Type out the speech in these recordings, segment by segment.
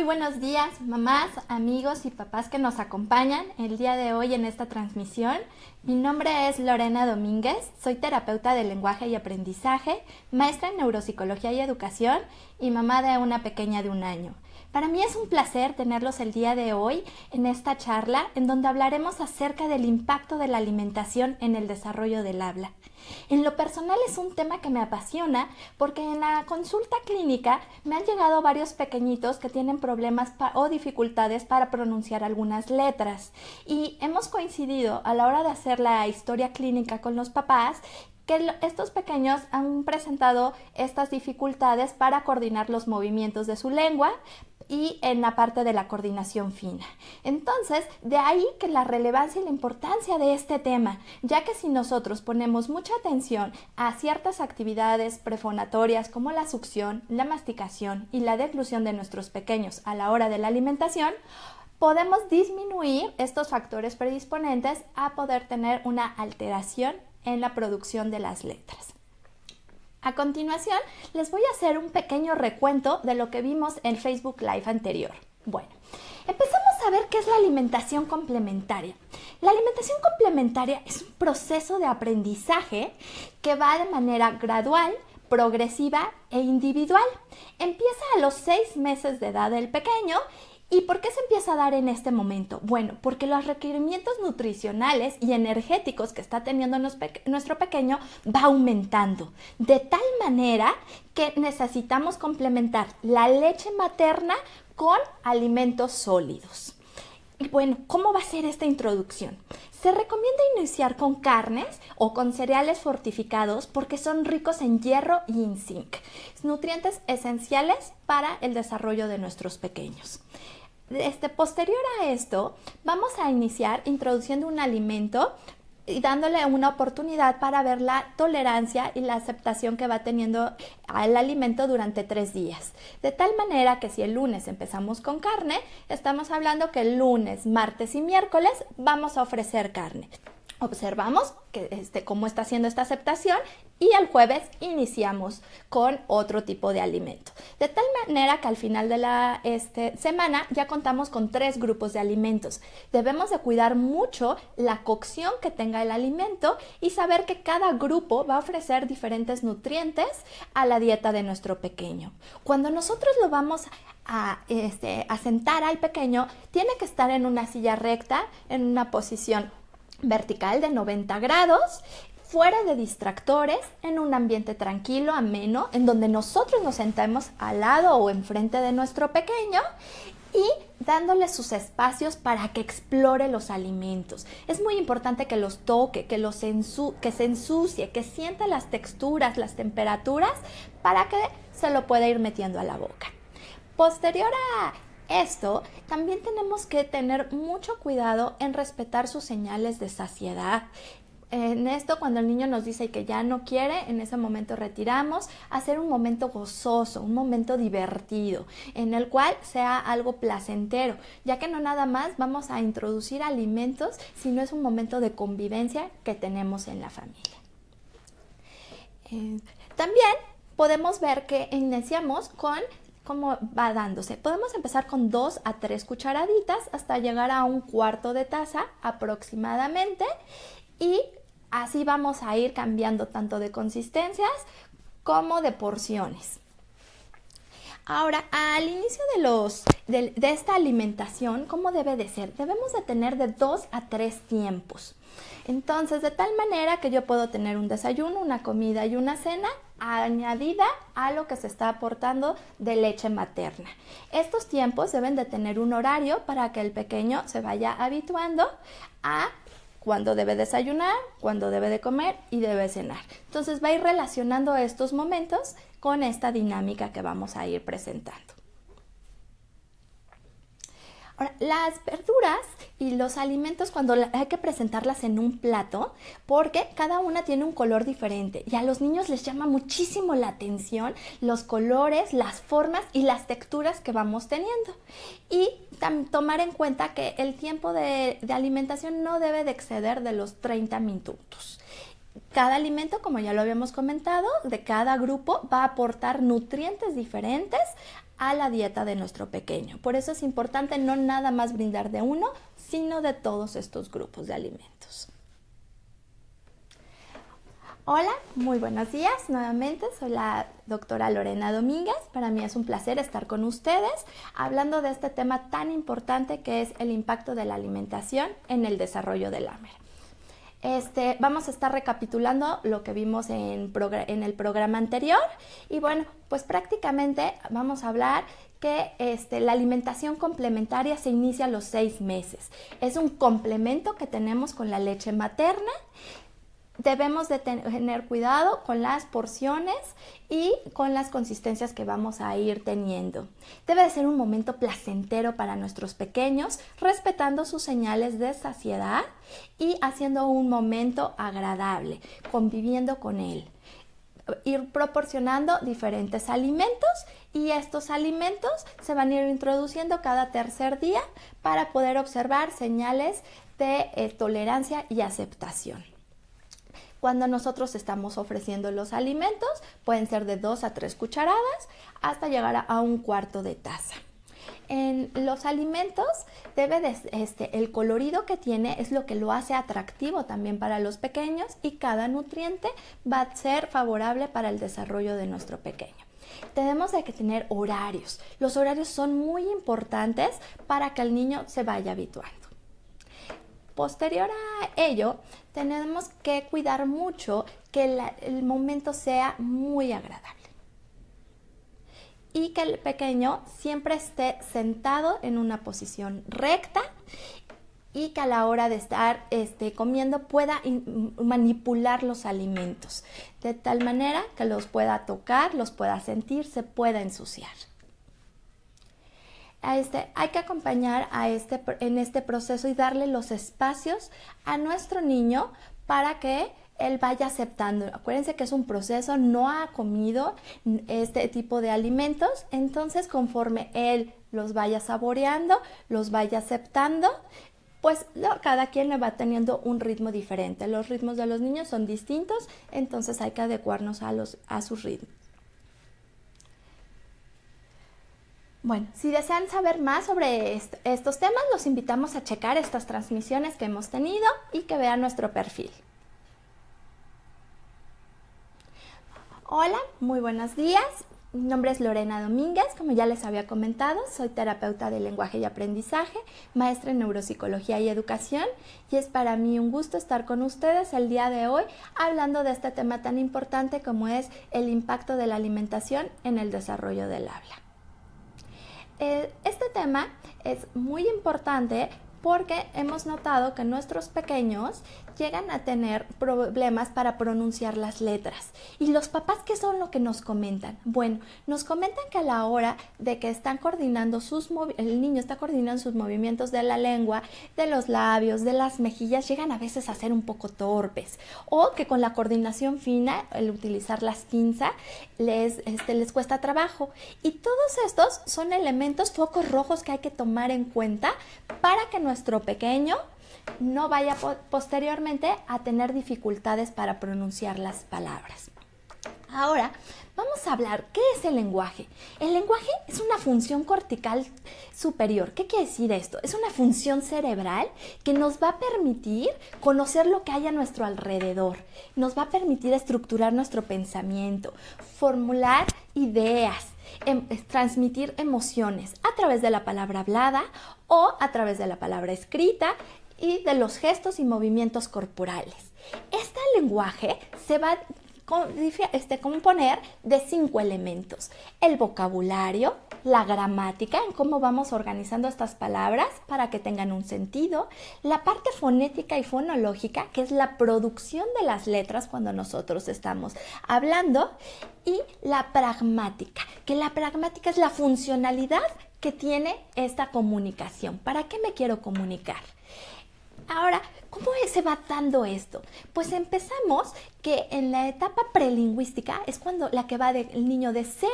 Muy buenos días, mamás, amigos y papás que nos acompañan el día de hoy en esta transmisión. Mi nombre es Lorena Domínguez, soy terapeuta de lenguaje y aprendizaje, maestra en neuropsicología y educación y mamá de una pequeña de 1 año. Para mí es un placer tenerlos el día de hoy en esta charla en donde hablaremos acerca del impacto de la alimentación en el desarrollo del habla. En lo personal es un tema que me apasiona porque en la consulta clínica me han llegado varios pequeñitos que tienen problemas o dificultades para pronunciar algunas letras y hemos coincidido a la hora de hacer la historia clínica con los papás que estos pequeños han presentado estas dificultades para coordinar los movimientos de su lengua y en la parte de la coordinación fina. Entonces, de ahí que la relevancia y la importancia de este tema, ya que si nosotros ponemos mucha atención a ciertas actividades prefonatorias como la succión, la masticación y la deglución de nuestros pequeños a la hora de la alimentación, podemos disminuir estos factores predisponentes a poder tener una alteración en la producción de las letras. A continuación, les voy a hacer un pequeño recuento de lo que vimos en Facebook Live anterior. Bueno, empezamos a ver qué es la alimentación complementaria. La alimentación complementaria es un proceso de aprendizaje que va de manera gradual, progresiva e individual. Empieza a los 6 meses de edad del pequeño. ¿Y por qué se empieza a dar en este momento? Bueno, porque los requerimientos nutricionales y energéticos que está teniendo nuestro pequeño va aumentando, de tal manera que necesitamos complementar la leche materna con alimentos sólidos. Y bueno, ¿cómo va a ser esta introducción? Se recomienda iniciar con carnes o con cereales fortificados porque son ricos en hierro y en zinc, nutrientes esenciales para el desarrollo de nuestros pequeños. Posterior a esto, vamos a iniciar introduciendo un alimento y dándole una oportunidad para ver la tolerancia y la aceptación que va teniendo al alimento durante 3 días. De tal manera que si el lunes empezamos con carne, estamos hablando que el lunes, martes y miércoles vamos a ofrecer carne. Observamos cómo está haciendo esta aceptación y el jueves iniciamos con otro tipo de alimento. De tal manera que al final de la semana ya contamos con 3 grupos de alimentos. Debemos de cuidar mucho la cocción que tenga el alimento y saber que cada grupo va a ofrecer diferentes nutrientes a la dieta de nuestro pequeño. Cuando nosotros lo vamos a sentar al pequeño, tiene que estar en una silla recta, en una posición vertical de 90 grados, fuera de distractores, en un ambiente tranquilo, ameno, en donde nosotros nos sentemos al lado o enfrente de nuestro pequeño y dándole sus espacios para que explore los alimentos. Es muy importante que los toque, que se ensucie, que sienta las texturas, las temperaturas, para que se lo pueda ir metiendo a la boca. Posterior a esto, también tenemos que tener mucho cuidado en respetar sus señales de saciedad. En esto, cuando el niño nos dice que ya no quiere, en ese momento retiramos, hacer un momento gozoso, un momento divertido, en el cual sea algo placentero, ya que no nada más vamos a introducir alimentos, sino es un momento de convivencia que tenemos en la familia. También podemos ver que iniciamos con cómo va dándose. Podemos empezar con 2 a 3 cucharaditas hasta llegar a 1/4 de taza aproximadamente y así vamos a ir cambiando tanto de consistencias como de porciones. Ahora, al inicio de esta alimentación, ¿cómo debe de ser? Debemos de tener de 2 a 3 tiempos. Entonces, de tal manera que yo puedo tener un desayuno, una comida y una cena añadida a lo que se está aportando de leche materna. Estos tiempos deben de tener un horario para que el pequeño se vaya habituando a cuándo debe desayunar, cuándo debe de comer y debe cenar. Entonces va a ir relacionando estos momentos con esta dinámica que vamos a ir presentando. Ahora, las verduras y los alimentos cuando hay que presentarlas en un plato, porque cada una tiene un color diferente y a los niños les llama muchísimo la atención los colores, las formas y las texturas que vamos teniendo. Y tomar en cuenta que el tiempo de alimentación no debe de exceder de los 30 minutos. Cada alimento, como ya lo habíamos comentado, de cada grupo va a aportar nutrientes diferentes a la dieta de nuestro pequeño. Por eso es importante no nada más brindar de uno, sino de todos estos grupos de alimentos. Hola, muy buenos días. Nuevamente soy la doctora Lorena Domínguez. Para mí es un placer estar con ustedes hablando de este tema tan importante que es el impacto de la alimentación en el desarrollo del hambre. Vamos a estar recapitulando lo que vimos en el programa anterior y bueno, pues prácticamente vamos a hablar que la alimentación complementaria se inicia a los 6 meses. Es un complemento que tenemos con la leche materna. Debemos de tener cuidado con las porciones y con las consistencias que vamos a ir teniendo. Debe de ser un momento placentero para nuestros pequeños, respetando sus señales de saciedad y haciendo un momento agradable, conviviendo con él. Ir proporcionando diferentes alimentos y estos alimentos se van a ir introduciendo cada tercer día para poder observar señales de tolerancia y aceptación. Cuando nosotros estamos ofreciendo los alimentos, pueden ser de 2 a 3 cucharadas hasta llegar a 1/4 de taza. En los alimentos el colorido que tiene es lo que lo hace atractivo también para los pequeños y cada nutriente va a ser favorable para el desarrollo de nuestro pequeño. Tenemos que tener horarios. Los horarios son muy importantes para que el niño se vaya habituando. Posterior a ello, tenemos que cuidar mucho que el momento sea muy agradable y que el pequeño siempre esté sentado en una posición recta y que a la hora de estar comiendo pueda manipular los alimentos de tal manera que los pueda tocar, los pueda sentir, se pueda ensuciar. Hay que acompañar en este proceso y darle los espacios a nuestro niño para que él vaya aceptando. Acuérdense que es un proceso, no ha comido este tipo de alimentos, entonces conforme él los vaya saboreando, los vaya aceptando, pues cada quien le va teniendo un ritmo diferente. Los ritmos de los niños son distintos, entonces hay que adecuarnos a sus ritmos. Bueno, si desean saber más sobre estos temas, los invitamos a checar estas transmisiones que hemos tenido y que vean nuestro perfil. Hola, muy buenos días. Mi nombre es Lorena Domínguez, como ya les había comentado, soy terapeuta de lenguaje y aprendizaje, maestra en neuropsicología y educación, y es para mí un gusto estar con ustedes el día de hoy hablando de este tema tan importante como es el impacto de la alimentación en el desarrollo del habla. Este tema es muy importante porque hemos notado que nuestros pequeños llegan a tener problemas para pronunciar las letras. ¿Y los papás qué son lo que nos comentan? Bueno, nos comentan que a la hora de que están coordinando el niño está coordinando sus movimientos de la lengua, de los labios, de las mejillas, llegan a veces a ser un poco torpes. O que con la coordinación fina, el utilizar las pinzas, les cuesta trabajo. Y todos estos son elementos, focos rojos que hay que tomar en cuenta para que nuestro pequeño no vaya posteriormente a tener dificultades para pronunciar las palabras. Ahora vamos a hablar, ¿qué es el lenguaje? El lenguaje es una función cortical superior. ¿Qué quiere decir esto? Es una función cerebral que nos va a permitir conocer lo que hay a nuestro alrededor. Nos va a permitir estructurar nuestro pensamiento, formular ideas, transmitir emociones a través de la palabra hablada o a través de la palabra escrita y de los gestos y movimientos corporales. Este lenguaje se va a componer de 5 elementos: el vocabulario, la gramática, en cómo vamos organizando estas palabras para que tengan un sentido, la parte fonética y fonológica, que es la producción de las letras cuando nosotros estamos hablando, y la pragmática, que la pragmática es la funcionalidad que tiene esta comunicación. ¿Para qué me quiero comunicar? Ahora, ¿cómo se va dando esto? Pues empezamos que en la etapa prelingüística es cuando la que va del niño de 0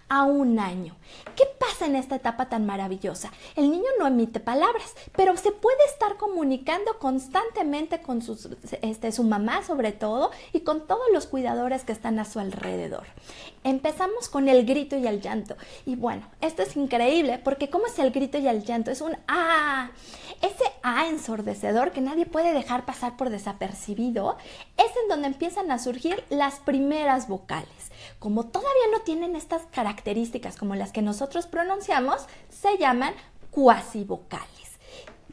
a 1 año. ¿Qué pasa en esta etapa tan maravillosa? El niño no emite palabras, pero se puede estar comunicando constantemente con su mamá sobre todo y con todos los cuidadores que están a su alrededor. Empezamos con el grito y el llanto. Y bueno, esto es increíble porque ¿cómo es el grito y el llanto? Es un ¡ah! Ese ¡ah! Ensordecedor que nadie puede dejar pasar por desapercibido es en donde empiezan a surgir las primeras vocales. Como todavía no tienen estas características como las que nosotros pronunciamos, se llaman cuasivocales.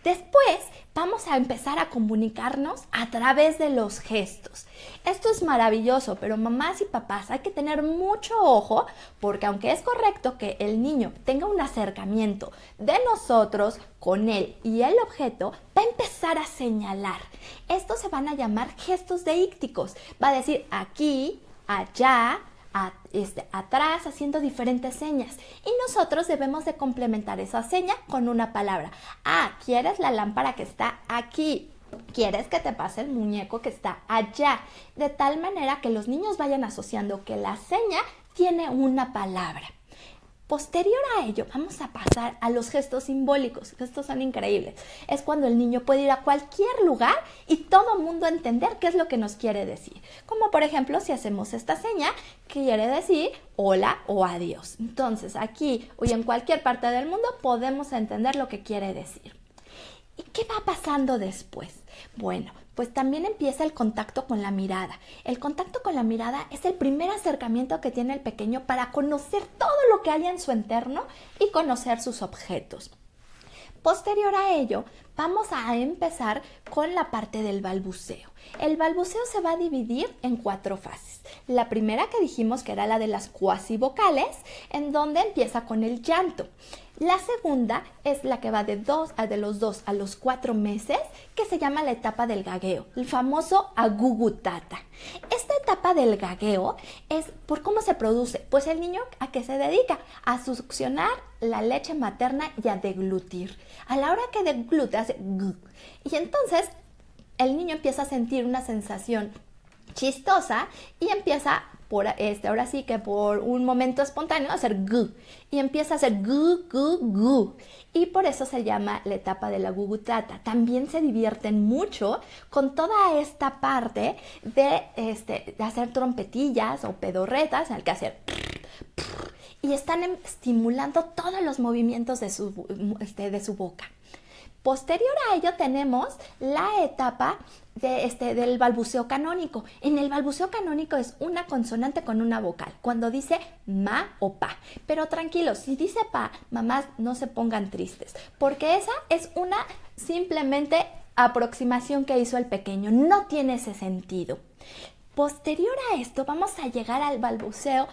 Después vamos a empezar a comunicarnos a través de los gestos. Esto es maravilloso, pero mamás y papás hay que tener mucho ojo porque aunque es correcto que el niño tenga un acercamiento de nosotros con él y el objeto, va a empezar a señalar. Estos se van a llamar gestos deícticos. Va a decir aquí, allá, atrás, haciendo diferentes señas. Y nosotros debemos de complementar esa seña con una palabra. Ah, ¿quieres la lámpara que está aquí? ¿Quieres que te pase el muñeco que está allá? De tal manera que los niños vayan asociando que la seña tiene una palabra. Posterior a ello, vamos a pasar a los gestos simbólicos. Estos son increíbles. Es cuando el niño puede ir a cualquier lugar y todo el mundo entender qué es lo que nos quiere decir. Como por ejemplo, si hacemos esta seña, quiere decir hola o adiós. Entonces, aquí o en cualquier parte del mundo podemos entender lo que quiere decir. ¿Y qué va pasando después? Bueno, pues también empieza el contacto con la mirada. El contacto con la mirada es el primer acercamiento que tiene el pequeño para conocer todo lo que hay en su entorno y conocer sus objetos. Posterior a ello, vamos a empezar con la parte del balbuceo. El balbuceo se va a dividir en 4 fases. La primera que dijimos que era la de las cuasivocales, en donde empieza con el llanto. La segunda es la que va de los 2 a los 4 meses, que se llama la etapa del gagueo, el famoso agugutata. Esta etapa del gagueo es por cómo se produce. Pues el niño ¿a qué se dedica? A succionar la leche materna y a deglutir. A la hora que deglute hace gu. Y entonces el niño empieza a sentir una sensación chistosa y empieza ahora sí que por un momento espontáneo a hacer gu y empieza a hacer gu, gu, gu y por eso se llama la etapa de la gugutata. También se divierten mucho con toda esta parte de hacer trompetillas o pedorretas en el que hacer y están estimulando todos los movimientos de su boca. Posterior a ello tenemos la etapa del balbuceo canónico. En el balbuceo canónico es una consonante con una vocal, cuando dice ma o pa. Pero tranquilos, si dice pa, mamás no se pongan tristes, porque esa es una simplemente aproximación que hizo el pequeño, no tiene ese sentido. Posterior a esto vamos a llegar al balbuceo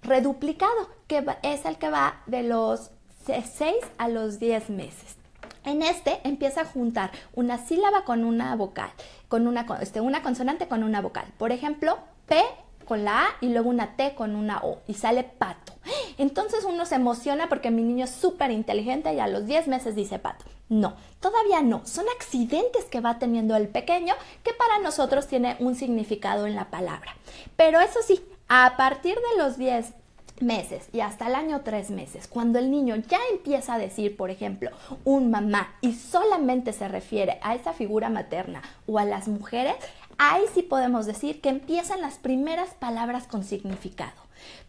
reduplicado, que es el que va de los 6 a los 10 meses. En empieza a juntar una sílaba con una vocal, una consonante con una vocal. Por ejemplo, P con la A y luego una T con una O y sale pato. Entonces uno se emociona porque mi niño es súper inteligente y a los 10 meses dice pato. No, todavía no. Son accidentes que va teniendo el pequeño que para nosotros tiene un significado en la palabra. Pero eso sí, a partir de los 10 meses y hasta el año 3 meses, cuando el niño ya empieza a decir, por ejemplo, un mamá y solamente se refiere a esa figura materna o a las mujeres, ahí sí podemos decir que empiezan las primeras palabras con significado.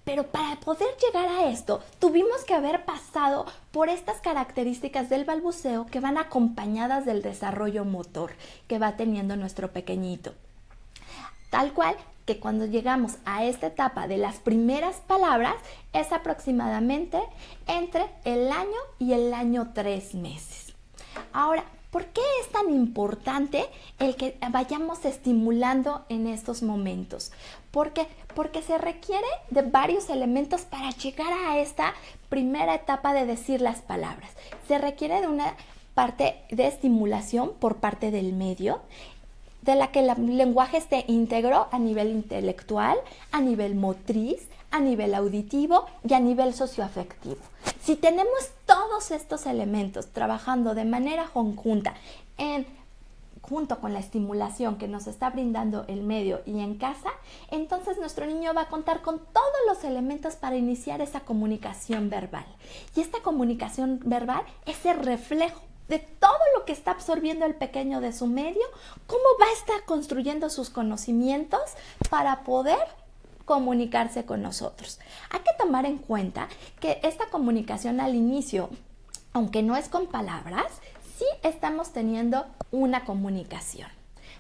Pero para poder llegar a esto, tuvimos que haber pasado por estas características del balbuceo que van acompañadas del desarrollo motor que va teniendo nuestro pequeñito. Tal cual que cuando llegamos a esta etapa de las primeras palabras es aproximadamente entre el año y el año 3 meses. Ahora, ¿por qué es tan importante el que vayamos estimulando en estos momentos? ¿Por qué? Porque se requiere de varios elementos para llegar a esta primera etapa de decir las palabras. Se requiere de una parte de estimulación por parte del medio, de la que el lenguaje esté íntegro a nivel intelectual, a nivel motriz, a nivel auditivo y a nivel socioafectivo. Si tenemos todos estos elementos trabajando de manera conjunta en junto con la estimulación que nos está brindando el medio y en casa, entonces nuestro niño va a contar con todos los elementos para iniciar esa comunicación verbal. Y esta comunicación verbal es el reflejo de todo lo que está absorbiendo el pequeño de su medio, cómo va a estar construyendo sus conocimientos para poder comunicarse con nosotros. Hay que tomar en cuenta que esta comunicación al inicio, aunque no es con palabras, sí estamos teniendo una comunicación.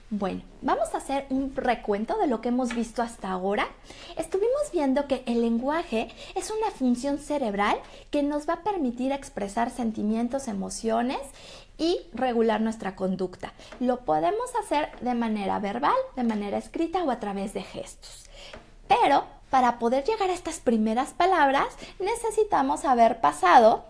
Bueno, vamos a hacer un recuento de lo que hemos visto hasta ahora. Estuvimos viendo que el lenguaje es una función cerebral que nos va a permitir expresar sentimientos, emociones y regular nuestra conducta. Lo podemos hacer de manera verbal, de manera escrita o a través de gestos. Pero para poder llegar a estas primeras palabras necesitamos haber pasado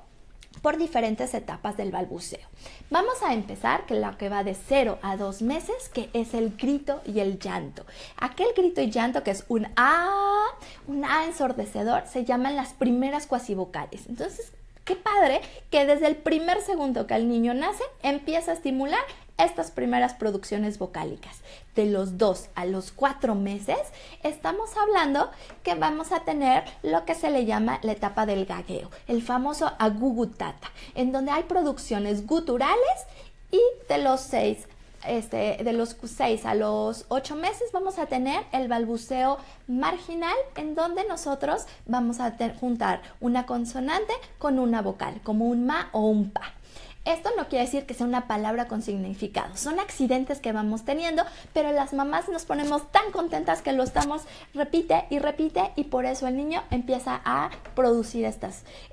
por diferentes etapas del balbuceo. Vamos a empezar con la que va de 0 a 2 meses, que es el grito y el llanto. Aquel grito y llanto que es un A ensordecedor, se llaman las primeras cuasivocales. Entonces, qué padre que desde el primer segundo que el niño nace empieza a estimular estas primeras producciones vocálicas. De los 2 a los 4 meses estamos hablando que vamos a tener lo que se le llama la etapa del gagueo, el famoso agugutata, en donde hay producciones guturales, y de los 6 a los 8 meses vamos a tener el balbuceo marginal, en donde nosotros vamos a juntar una consonante con una vocal, como un ma o un pa. Esto no quiere decir que sea una palabra con significado, son accidentes que vamos teniendo, pero las mamás nos ponemos tan contentas que lo estamos repite y por eso el niño empieza a producir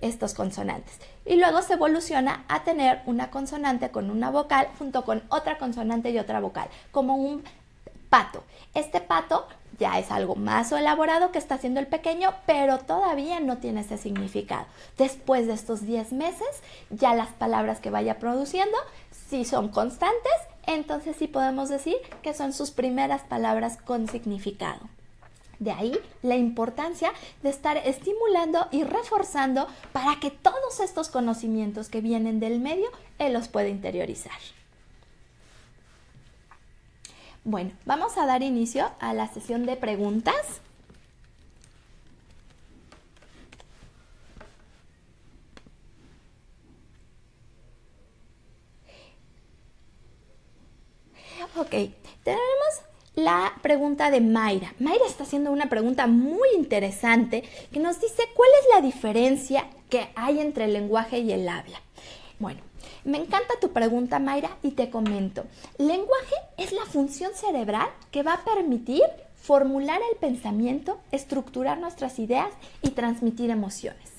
estos consonantes. Y luego se evoluciona a tener una consonante con una vocal junto con otra consonante y otra vocal, como un pato. Este pato ya es algo más elaborado que está haciendo el pequeño, pero todavía no tiene ese significado. Después de estos 10 meses, ya las palabras que vaya produciendo, si son constantes, entonces sí podemos decir que son sus primeras palabras con significado. De ahí la importancia de estar estimulando y reforzando para que todos estos conocimientos que vienen del medio, él los pueda interiorizar. Bueno, vamos a dar inicio a la sesión de preguntas. Ok, tenemos la pregunta de Mayra. Mayra está haciendo una pregunta muy interesante que nos dice ¿cuál es la diferencia que hay entre el lenguaje y el habla? Bueno, me encanta tu pregunta, Mayra, y te comento. Lenguaje es la función cerebral que va a permitir formular el pensamiento, estructurar nuestras ideas y transmitir emociones.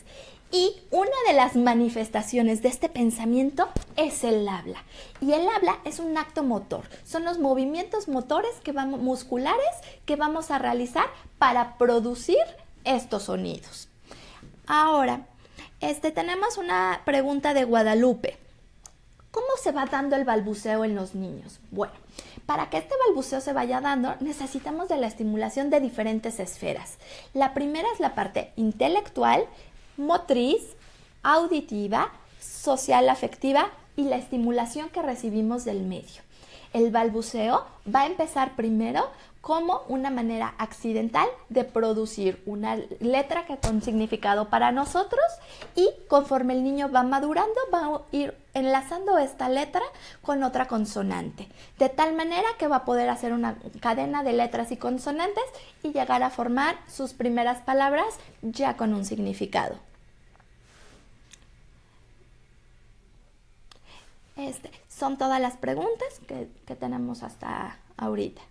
Y una de las manifestaciones de este pensamiento es el habla. Y el habla es un acto motor. Son los movimientos motores musculares que vamos a realizar para producir estos sonidos. Ahora, tenemos una pregunta de Guadalupe. ¿Cómo se va dando el balbuceo en los niños? Bueno, para que este balbuceo se vaya dando, necesitamos de la estimulación de diferentes esferas. La primera es la parte intelectual, motriz, auditiva, social afectiva y la estimulación que recibimos del medio. El balbuceo va a empezar primero como una manera accidental de producir una letra que con significado para nosotros, y conforme el niño va madurando va a ir enlazando esta letra con otra consonante, de tal manera que va a poder hacer una cadena de letras y consonantes y llegar a formar sus primeras palabras ya con un significado. Son todas las preguntas que tenemos hasta ahorita.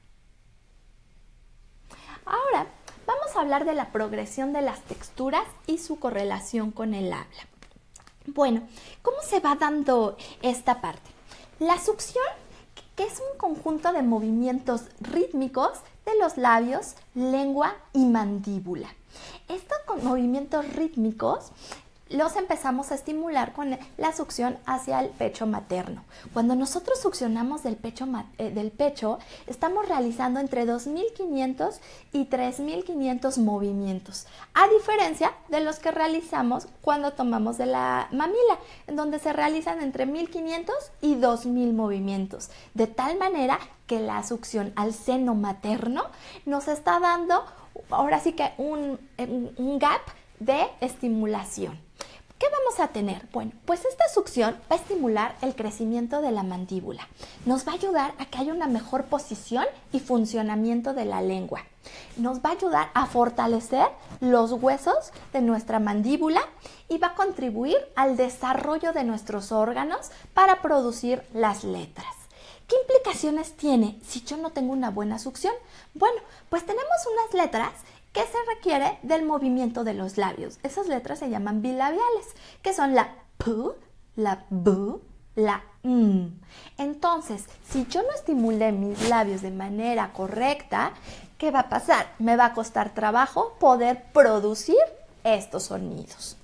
Ahora vamos a hablar de la progresión de las texturas y su correlación con el habla. Bueno, ¿cómo se va dando esta parte? La succión, que es un conjunto de movimientos rítmicos de los labios, lengua y mandíbula. Estos movimientos rítmicos los empezamos a estimular con la succión hacia el pecho materno. Cuando nosotros succionamos del pecho, estamos realizando entre 2.500 y 3.500 movimientos, a diferencia de los que realizamos cuando tomamos de la mamila, en donde se realizan entre 1.500 y 2.000 movimientos, de tal manera que la succión al seno materno nos está dando ahora sí que un gap de estimulación. ¿Qué vamos a tener? Bueno, pues esta succión va a estimular el crecimiento de la mandíbula. Nos va a ayudar a que haya una mejor posición y funcionamiento de la lengua. Nos va a ayudar a fortalecer los huesos de nuestra mandíbula y va a contribuir al desarrollo de nuestros órganos para producir las letras. ¿Qué implicaciones tiene si yo no tengo una buena succión? Bueno, pues tenemos unas letras que se requiere del movimiento de los labios. Esas letras se llaman bilabiales, que son la P, la B, la M. Entonces, si yo no estimulé mis labios de manera correcta, ¿qué va a pasar? Me va a costar trabajo poder producir estos sonidos.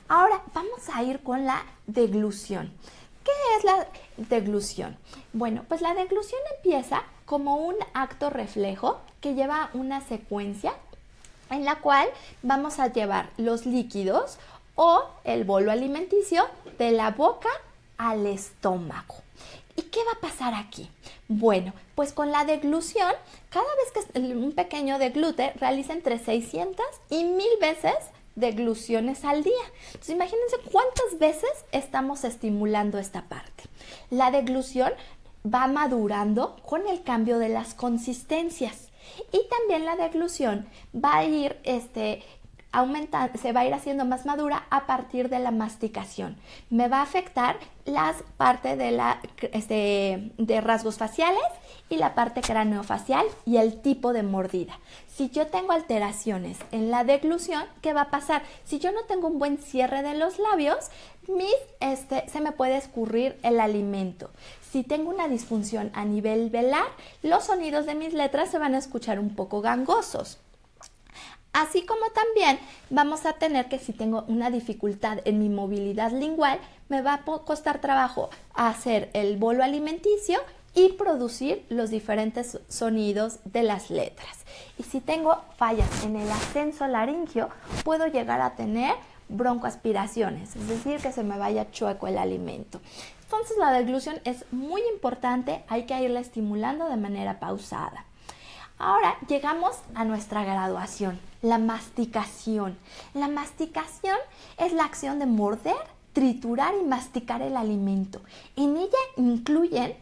Ahora vamos a ir con la deglución. ¿Qué es la deglución? Bueno, pues la deglución empieza como un acto reflejo que lleva una secuencia en la cual vamos a llevar los líquidos o el bolo alimenticio de la boca al estómago. ¿Y qué va a pasar aquí? Bueno, pues con la deglución, cada vez que un pequeño deglute realiza entre 600 y 1000 veces degluciones al día. Entonces, imagínense cuántas veces estamos estimulando esta parte. La deglución va madurando con el cambio de las consistencias. Y también la deglución va a ir aumentando, se va a ir haciendo más madura a partir de la masticación. Me va a afectar las partes de rasgos faciales y la parte craneofacial y el tipo de mordida. Si yo tengo alteraciones en la deglución, ¿qué va a pasar? Si yo no tengo un buen cierre de los labios, se me puede escurrir el alimento. Si tengo una disfunción a nivel velar, los sonidos de mis letras se van a escuchar un poco gangosos. Así como también vamos a tener que si tengo una dificultad en mi movilidad lingual, me va a costar trabajo hacer el bolo alimenticio y producir los diferentes sonidos de las letras. Y si tengo fallas en el ascenso laringio, puedo llegar a tener broncoaspiraciones, es decir, que se me vaya chueco el alimento. Entonces la deglución es muy importante, hay que irla estimulando de manera pausada. Ahora llegamos a nuestra graduación, la masticación. La masticación es la acción de morder, triturar y masticar el alimento. En ella incluyen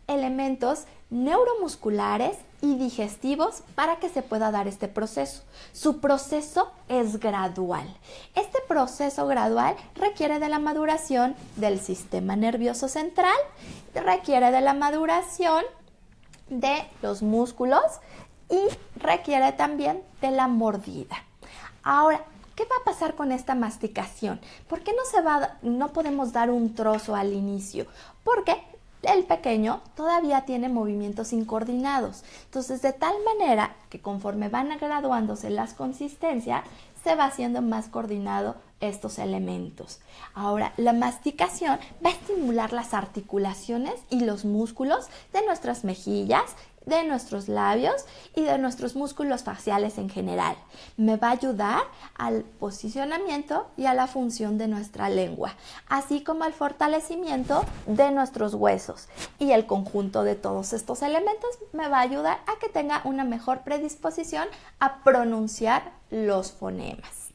elementos neuromusculares y digestivos para que se pueda dar este proceso. Su proceso es gradual. Este proceso gradual requiere de la maduración del sistema nervioso central, requiere de la maduración de los músculos y requiere también de la mordida. Ahora, ¿qué va a pasar con esta masticación? ¿Por qué no podemos dar un trozo al inicio? Porque el pequeño todavía tiene movimientos incoordinados. Entonces, de tal manera que conforme van graduándose las consistencias, se va haciendo más coordinado estos elementos. Ahora, la masticación va a estimular las articulaciones y los músculos de nuestras mejillas, de nuestros labios y de nuestros músculos faciales en general. Me va a ayudar al posicionamiento y a la función de nuestra lengua, así como al fortalecimiento de nuestros huesos. Y el conjunto de todos estos elementos me va a ayudar a que tenga una mejor predisposición a pronunciar los fonemas.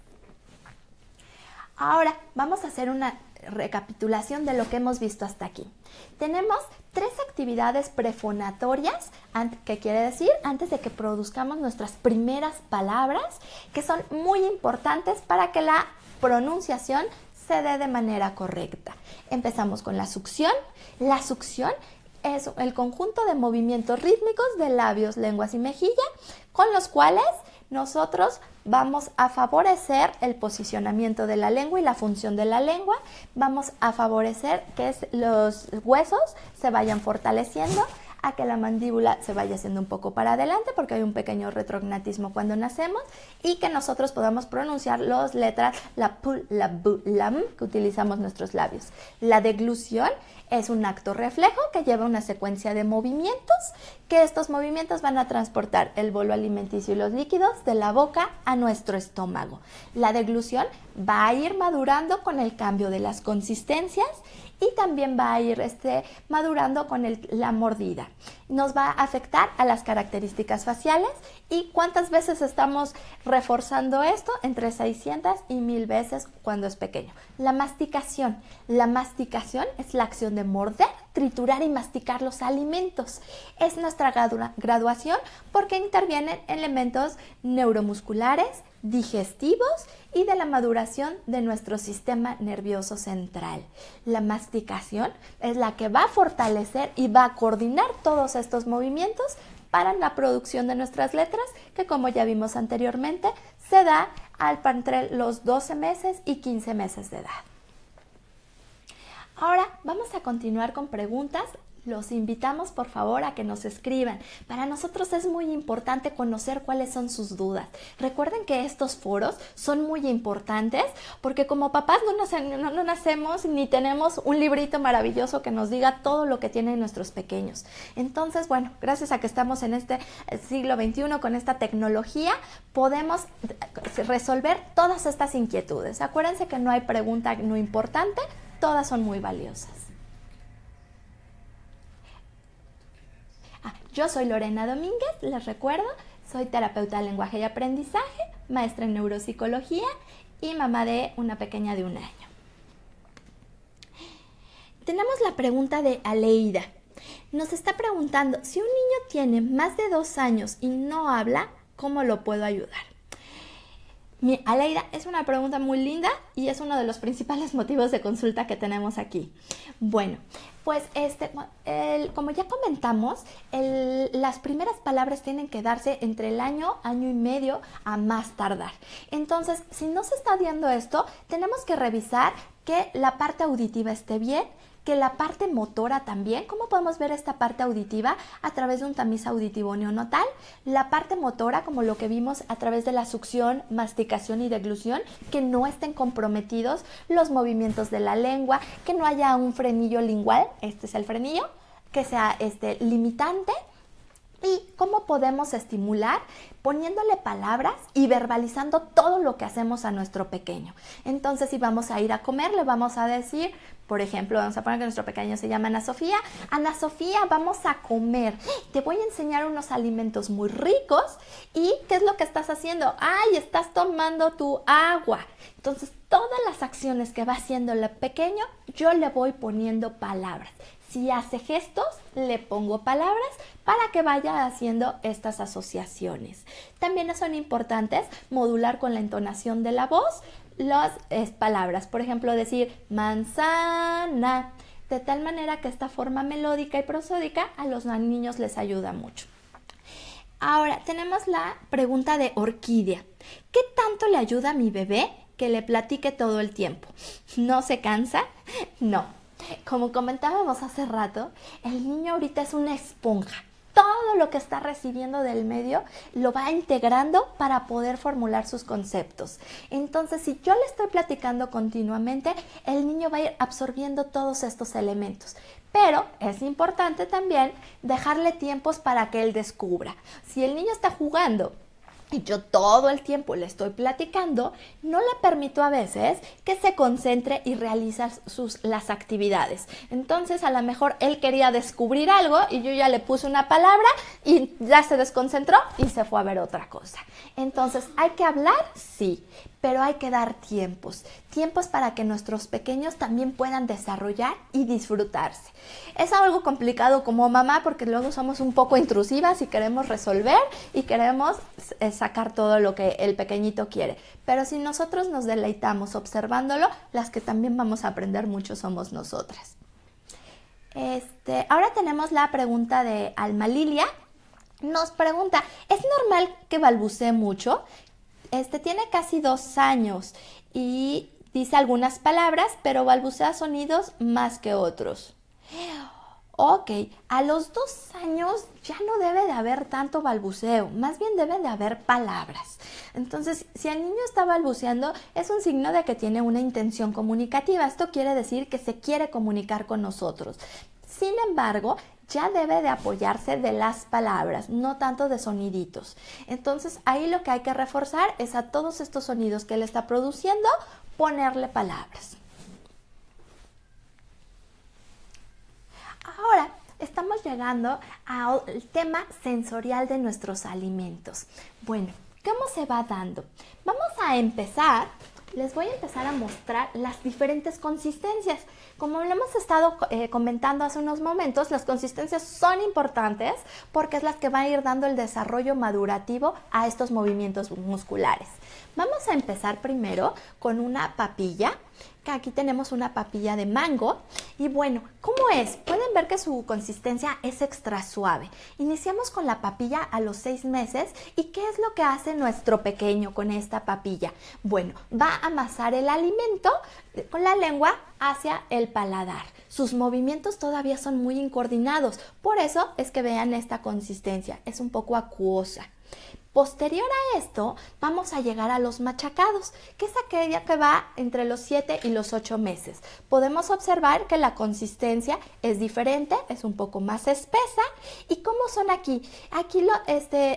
Ahora vamos a hacer una recapitulación de lo que hemos visto hasta aquí. Tenemos 3 actividades prefonatorias, que quiere decir antes de que produzcamos nuestras primeras palabras, que son muy importantes para que la pronunciación se dé de manera correcta. Empezamos con la succión. La succión es el conjunto de movimientos rítmicos de labios, lenguas y mejilla, con los cuales nosotros vamos a favorecer el posicionamiento de la lengua y la función de la lengua. Vamos a favorecer que los huesos se vayan fortaleciendo, a que la mandíbula se vaya haciendo un poco para adelante porque hay un pequeño retrognatismo cuando nacemos y que nosotros podamos pronunciar las letras la p, la b, la m que utilizamos nuestros labios. La deglución es un acto reflejo que lleva una secuencia de movimientos, que estos movimientos van a transportar el bolo alimenticio y los líquidos de la boca a nuestro estómago. La deglución va a ir madurando con el cambio de las consistencias y también va a ir madurando con la mordida. Nos va a afectar a las características faciales y cuántas veces estamos reforzando esto, entre 600 y 1000 veces cuando es pequeño. La masticación es la acción de morder, triturar y masticar los alimentos. Es nuestra graduación porque intervienen elementos neuromusculares, digestivos y de la maduración de nuestro sistema nervioso central. La masticación es la que va a fortalecer y va a coordinar todos estos movimientos para la producción de nuestras letras, que como ya vimos anteriormente, se da entre los 12 meses y 15 meses de edad. Ahora vamos a continuar con preguntas. Los invitamos por favor a que nos escriban. Para nosotros es muy importante conocer cuáles son sus dudas. Recuerden que estos foros son muy importantes porque como papás no nacemos ni tenemos un librito maravilloso que nos diga todo lo que tienen nuestros pequeños. Entonces, bueno, gracias a que estamos en este siglo XXI con esta tecnología, podemos resolver todas estas inquietudes. Acuérdense que no hay pregunta no importante, todas son muy valiosas. Yo soy Lorena Domínguez, les recuerdo, soy terapeuta de lenguaje y aprendizaje, maestra en neuropsicología y mamá de una pequeña de 1 año. Tenemos la pregunta de Aleida. Nos está preguntando, si un niño tiene más de 2 años y no habla, ¿cómo lo puedo ayudar? Aleida, es una pregunta muy linda y es uno de los principales motivos de consulta que tenemos aquí. Bueno, pues como ya comentamos, las primeras palabras tienen que darse entre el año y medio a más tardar. Entonces, si no se está dando esto, tenemos que revisar que la parte auditiva esté bien, que la parte motora también. ¿Cómo podemos ver esta parte auditiva? A través de un tamiz auditivo neonatal. La parte motora, como lo que vimos a través de la succión, masticación y deglución, que no estén comprometidos los movimientos de la lengua, que no haya un frenillo lingual, este es el frenillo, que sea limitante. ¿Y cómo podemos estimular? Poniéndole palabras y verbalizando todo lo que hacemos a nuestro pequeño. Entonces, si vamos a ir a comer, le vamos a decir, por ejemplo, vamos a poner que nuestro pequeño se llama Ana Sofía. Ana Sofía, vamos a comer. Te voy a enseñar unos alimentos muy ricos. ¿Y qué es lo que estás haciendo? ¡Ay, estás tomando tu agua! Entonces, todas las acciones que va haciendo el pequeño, yo le voy poniendo palabras. Si hace gestos, le pongo palabras para que vaya haciendo estas asociaciones. También son importantes modular con la entonación de la voz las palabras. Por ejemplo, decir manzana, de tal manera que esta forma melódica y prosódica a los niños les ayuda mucho. Ahora, tenemos la pregunta de Orquídea. ¿Qué tanto le ayuda a mi bebé que le platique todo el tiempo? ¿No se cansa? No. Como comentábamos hace rato, el niño ahorita es una esponja. Todo lo que está recibiendo del medio lo va integrando para poder formular sus conceptos. Entonces, si yo le estoy platicando continuamente, el niño va a ir absorbiendo todos estos elementos. Pero es importante también dejarle tiempos para que él descubra. Si el niño está jugando y yo todo el tiempo le estoy platicando, no le permito a veces que se concentre y realice las actividades. Entonces, a lo mejor él quería descubrir algo y yo ya le puse una palabra y ya se desconcentró y se fue a ver otra cosa. Entonces, ¿hay que hablar? Sí, pero hay que dar tiempos para que nuestros pequeños también puedan desarrollar y disfrutarse. Es algo complicado como mamá porque luego somos un poco intrusivas y queremos resolver y queremos sacar todo lo que el pequeñito quiere. Pero si nosotros nos deleitamos observándolo, las que también vamos a aprender mucho somos nosotras. Ahora tenemos la pregunta de Alma Lilia. Nos pregunta, ¿es normal que balbucee mucho? Tiene casi 2 años y dice algunas palabras, pero balbucea sonidos más que otros. Ok, a los 2 años ya no debe de haber tanto balbuceo, más bien debe de haber palabras. Entonces, si el niño está balbuceando, es un signo de que tiene una intención comunicativa. Esto quiere decir que se quiere comunicar con nosotros. Sin embargo, ya debe de apoyarse de las palabras, no tanto de soniditos. Entonces, ahí lo que hay que reforzar es a todos estos sonidos que él está produciendo, ponerle palabras. Ahora estamos llegando al tema sensorial de nuestros alimentos. Bueno, ¿cómo se va dando? Vamos a empezar, les voy a empezar a mostrar las diferentes consistencias. Como lo hemos estado comentando hace unos momentos, las consistencias son importantes porque es las que van a ir dando el desarrollo madurativo a estos movimientos musculares. Vamos a empezar primero con una papilla, que aquí tenemos una papilla de mango. Y bueno, ¿cómo es? Pueden ver que su consistencia es extra suave. Iniciamos con la papilla a los 6 meses. ¿Y qué es lo que hace nuestro pequeño con esta papilla? Bueno, va a amasar el alimento con la lengua hacia el paladar. Sus movimientos todavía son muy incoordinados. Por eso es que vean esta consistencia. Es un poco acuosa. Posterior a esto, vamos a llegar a los machacados, que es aquella que va entre los 7 y los 8 meses. Podemos observar que la consistencia es diferente, es un poco más espesa. ¿Y cómo son aquí? Aquí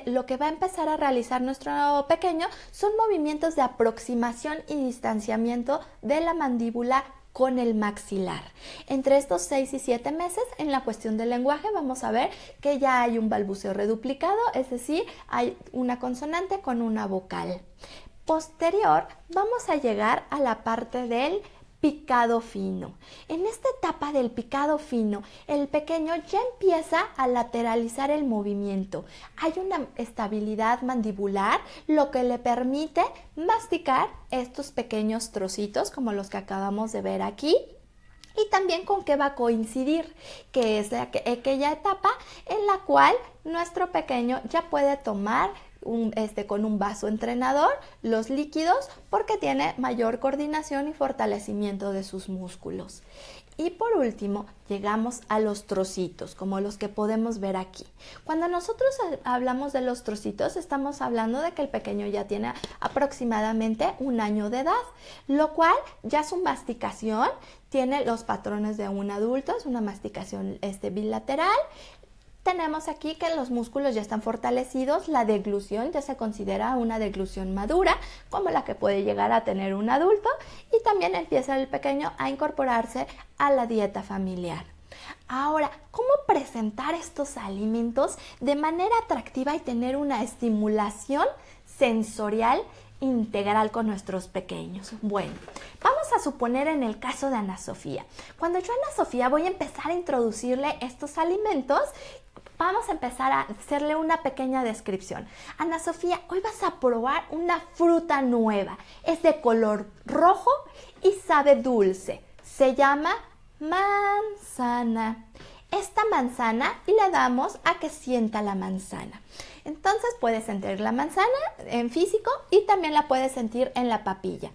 lo que va a empezar a realizar nuestro pequeño son movimientos de aproximación y distanciamiento de la mandíbula con el maxilar. Entre estos 6 y 7 meses, en la cuestión del lenguaje, vamos a ver que ya hay un balbuceo reduplicado, es decir, hay una consonante con una vocal. Posterior, vamos a llegar a la parte del picado fino. En esta etapa del picado fino, el pequeño ya empieza a lateralizar el movimiento. Hay una estabilidad mandibular, lo que le permite masticar estos pequeños trocitos como los que acabamos de ver aquí. Y también con qué va a coincidir, que es aquella etapa en la cual nuestro pequeño ya puede tomar con un vaso entrenador los líquidos porque tiene mayor coordinación y fortalecimiento de sus músculos. Y por último, llegamos a los trocitos, como los que podemos ver aquí. Cuando nosotros hablamos de los trocitos, estamos hablando de que el pequeño ya tiene aproximadamente 1 año de edad, lo cual ya su masticación tiene los patrones de un adulto, es una masticación bilateral. Tenemos aquí que los músculos ya están fortalecidos, la deglución ya se considera una deglución madura, como la que puede llegar a tener un adulto, y también empieza el pequeño a incorporarse a la dieta familiar. Ahora, ¿cómo presentar estos alimentos de manera atractiva y tener una estimulación sensorial integral con nuestros pequeños? Bueno, vamos a suponer en el caso de Ana Sofía. Cuando yo a Ana Sofía voy a empezar a introducirle estos alimentos, vamos a empezar a hacerle una pequeña descripción. Ana Sofía, hoy vas a probar una fruta nueva. Es de color rojo y sabe dulce. Se llama manzana. Esta manzana y le damos a que sienta la manzana. Entonces puedes sentir la manzana en físico y también la puedes sentir en la papilla.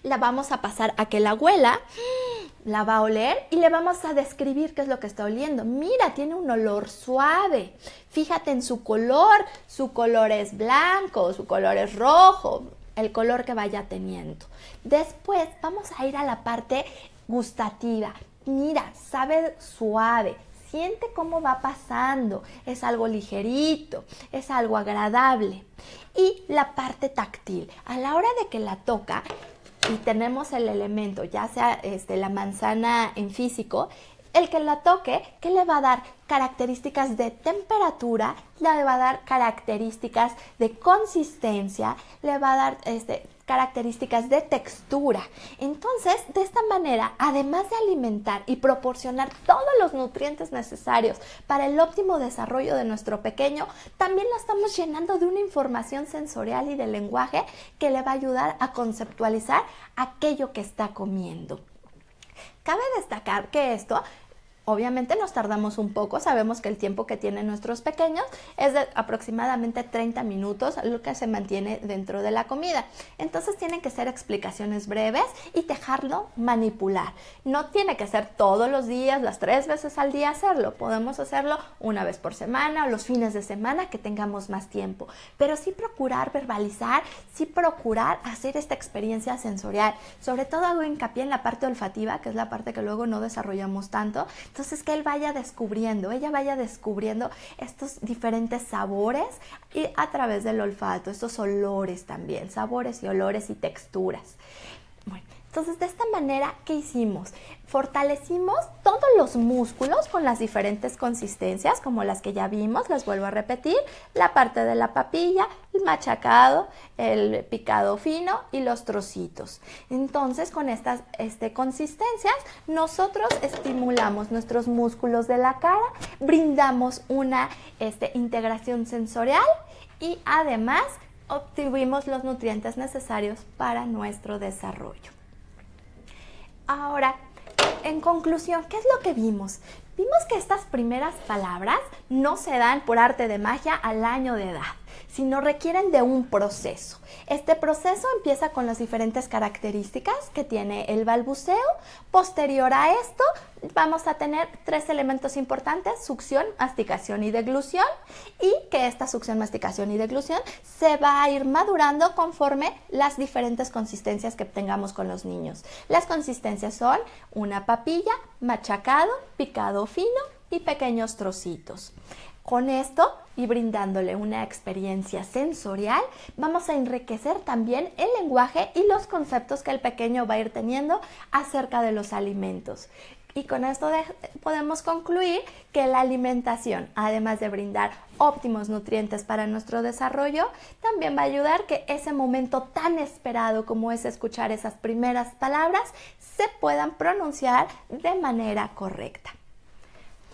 La vamos a pasar a que la huela, la va a oler y le vamos a describir qué es lo que está oliendo. Mira, tiene un olor suave. Fíjate en su color es blanco, su color es rojo, el color que vaya teniendo. Después vamos a ir a la parte gustativa. Mira, sabe suave. Siente cómo va pasando, es algo ligerito, es algo agradable. Y la parte táctil, a la hora de que la toca y tenemos el elemento, ya sea la manzana en físico, el que la toque, ¿qué le va a dar? Características de temperatura, le va a dar características de consistencia, le va a dar características de textura. Entonces, de esta manera, además de alimentar y proporcionar todos los nutrientes necesarios para el óptimo desarrollo de nuestro pequeño, también lo estamos llenando de una información sensorial y de lenguaje que le va a ayudar a conceptualizar aquello que está comiendo. Cabe destacar que esto Obviamente nos tardamos un poco, sabemos que el tiempo que tienen nuestros pequeños es de aproximadamente 30 minutos, lo que se mantiene dentro de la comida. Entonces tienen que ser explicaciones breves y dejarlo manipular. No tiene que ser todos los días, las 3 veces al día hacerlo. Podemos hacerlo una vez por semana o los fines de semana que tengamos más tiempo. Pero sí procurar verbalizar, sí procurar hacer esta experiencia sensorial. Sobre todo hago hincapié en la parte olfativa, que es la parte que luego no desarrollamos tanto. Entonces que él vaya descubriendo, ella vaya descubriendo estos diferentes sabores y a través del olfato, estos olores también, sabores y olores y texturas. Bueno, entonces de esta manera, ¿qué hicimos? Fortalecimos todos los músculos con las diferentes consistencias, como las que ya vimos, las vuelvo a repetir, la parte de la papilla, el machacado, el picado fino y los trocitos. Entonces, con estas consistencias, nosotros estimulamos nuestros músculos de la cara, brindamos una integración sensorial y además obtuvimos los nutrientes necesarios para nuestro desarrollo. Ahora, en conclusión, ¿qué es lo que vimos? Vimos que estas primeras palabras no se dan por arte de magia al año de edad, sino requieren de un proceso. Este proceso empieza con las diferentes características que tiene el balbuceo. Posterior a esto, vamos a tener 3 elementos importantes: succión, masticación y deglución, y que esta succión, masticación y deglución se va a ir madurando conforme las diferentes consistencias que tengamos con los niños. Las consistencias son una papilla, machacado, picado fino y pequeños trocitos. Con esto y brindándole una experiencia sensorial, vamos a enriquecer también el lenguaje y los conceptos que el pequeño va a ir teniendo acerca de los alimentos. Y con esto podemos concluir que la alimentación, además de brindar óptimos nutrientes para nuestro desarrollo, también va a ayudar que ese momento tan esperado como es escuchar esas primeras palabras se puedan pronunciar de manera correcta.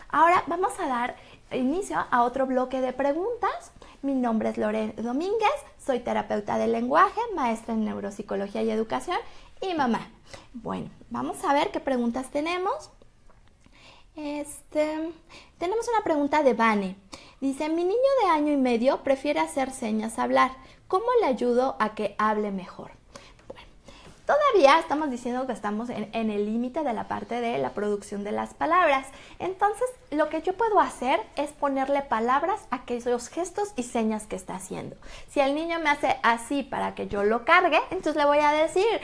Ahora vamos a dar inicio a otro bloque de preguntas. Mi nombre es Lorena Domínguez, soy terapeuta del lenguaje, maestra en neuropsicología y educación y mamá. Bueno, vamos a ver qué preguntas tenemos. Tenemos una pregunta de Vane. Dice: mi niño de 1 año y medio prefiere hacer señas a hablar. ¿Cómo le ayudo a que hable mejor? Todavía estamos diciendo que estamos en el límite de la parte de la producción de las palabras. Entonces, lo que yo puedo hacer es ponerle palabras a aquellos gestos y señas que está haciendo. Si el niño me hace así para que yo lo cargue, entonces le voy a decir: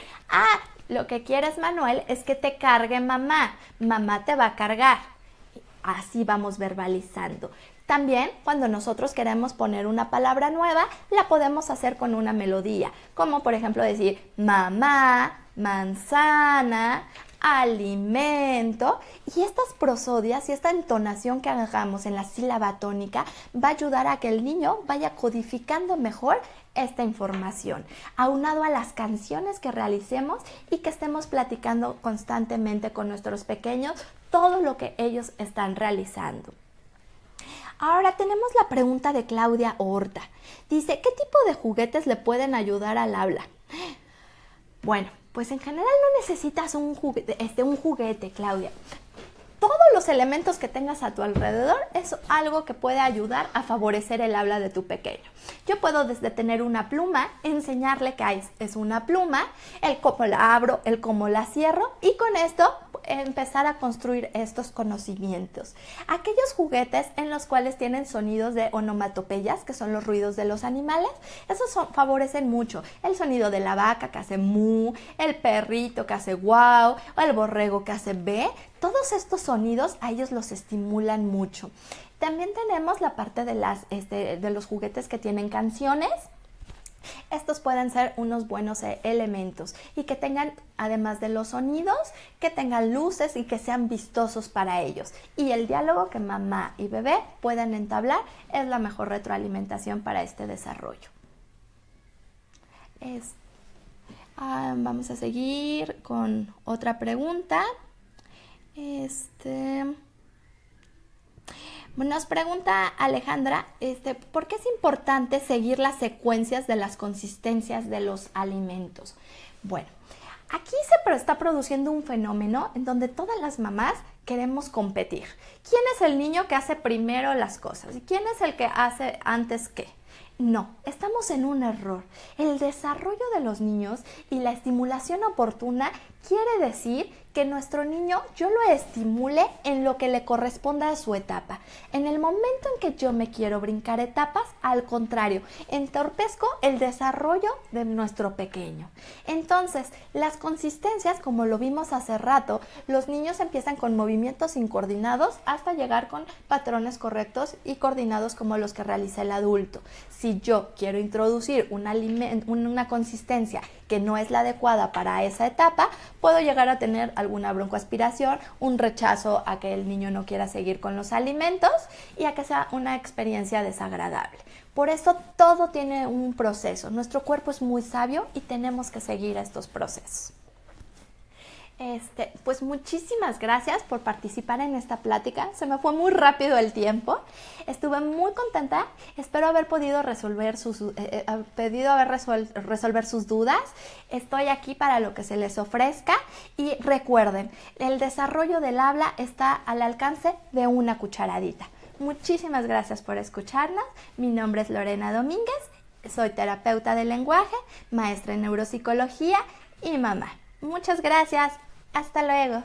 lo que quieres, Manuel, es que te cargue mamá. Mamá te va a cargar. Así vamos verbalizando. También, cuando nosotros queremos poner una palabra nueva, la podemos hacer con una melodía, como por ejemplo decir mamá, manzana, alimento. Y estas prosodias y esta entonación que hagamos en la sílaba tónica va a ayudar a que el niño vaya codificando mejor esta información, aunado a las canciones que realicemos y que estemos platicando constantemente con nuestros pequeños todo lo que ellos están realizando. Ahora tenemos la pregunta de Claudia Horta. Dice: ¿qué tipo de juguetes le pueden ayudar al habla? Bueno, pues en general no necesitas un juguete, Claudia. Todos los elementos que tengas a tu alrededor es algo que puede ayudar a favorecer el habla de tu pequeño. Yo puedo desde tener una pluma, enseñarle que es una pluma, el cómo la abro, el cómo la cierro, y con esto empezar a construir estos conocimientos. Aquellos juguetes en los cuales tienen sonidos de onomatopeyas, que son los ruidos de los animales, esos favorecen mucho. El sonido de la vaca que hace mu, el perrito que hace guau, o el borrego que hace be. Todos estos sonidos a ellos los estimulan mucho. También tenemos la parte de los juguetes que tienen canciones. Estos pueden ser unos buenos elementos y que tengan, además de los sonidos, que tengan luces y que sean vistosos para ellos. Y el diálogo que mamá y bebé puedan entablar es la mejor retroalimentación para este desarrollo. Vamos a seguir con otra pregunta. Nos pregunta Alejandra, ¿por qué es importante seguir las secuencias de las consistencias de los alimentos? Bueno, aquí se está produciendo un fenómeno en donde todas las mamás queremos competir. ¿Quién es el niño que hace primero las cosas? ¿Y quién es el que hace antes qué? No, estamos en un error. El desarrollo de los niños y la estimulación oportuna quiere decir que nuestro niño yo lo estimule en lo que le corresponda a su etapa. En el momento en que yo me quiero brincar etapas, al contrario, entorpezco el desarrollo de nuestro pequeño. Entonces, las consistencias, como lo vimos hace rato, los niños empiezan con movimientos incoordinados hasta llegar con patrones correctos y coordinados como los que realiza el adulto. Si yo quiero introducir una consistencia que no es la adecuada para esa etapa, puedo llegar a tener alguna broncoaspiración, un rechazo a que el niño no quiera seguir con los alimentos y a que sea una experiencia desagradable. Por eso todo tiene un proceso. Nuestro cuerpo es muy sabio y tenemos que seguir estos procesos. Pues muchísimas gracias por participar en esta plática. Se me fue muy rápido el tiempo. Estuve muy contenta. Espero haber podido resolver sus dudas. Estoy aquí para lo que se les ofrezca. Y recuerden, el desarrollo del habla está al alcance de una cucharadita. Muchísimas gracias por escucharnos. Mi nombre es Lorena Domínguez. Soy terapeuta del lenguaje, maestra en neuropsicología y mamá. Muchas gracias. Hasta luego.